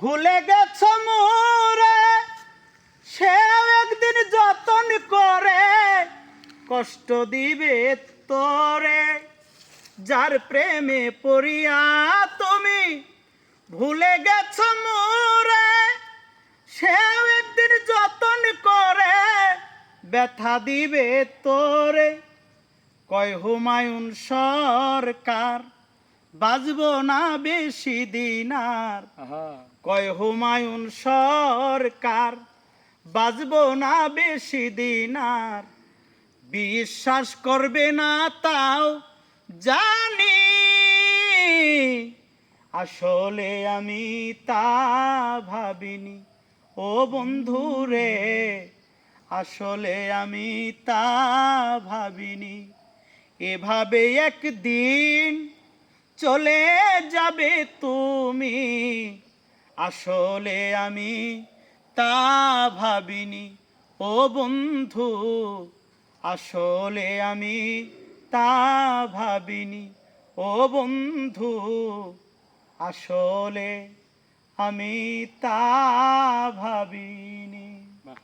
ভুলে গেছ মোরে সেও একদিন যতন করে কষ্ট দিবে তোরে। যার প্রেমে পড়িয়া তুমি ভুলে গেছ মোরে সেও একদিন যতন করে ব্যথা দিবে তোরে। কয় হুমায়ুন সরকার বাজব না বেশি দিন আর। কয় হুমায়ুন সরকার বাজব না বেশি দিন আর। বিশ্বাস করবে না তাও জানি, আসলে আমি তা ভাবিনি ও বন্ধু রে, আসলে আমি তা ভাবিনি। এভাবে একদিন চলে যাবে তুমি, আসলে আমি তা ভাবিনি ও বন্ধু, আসলে আমি তা ভাবিনি ও বন্ধু, আসলে আমি তা ভাবিনি।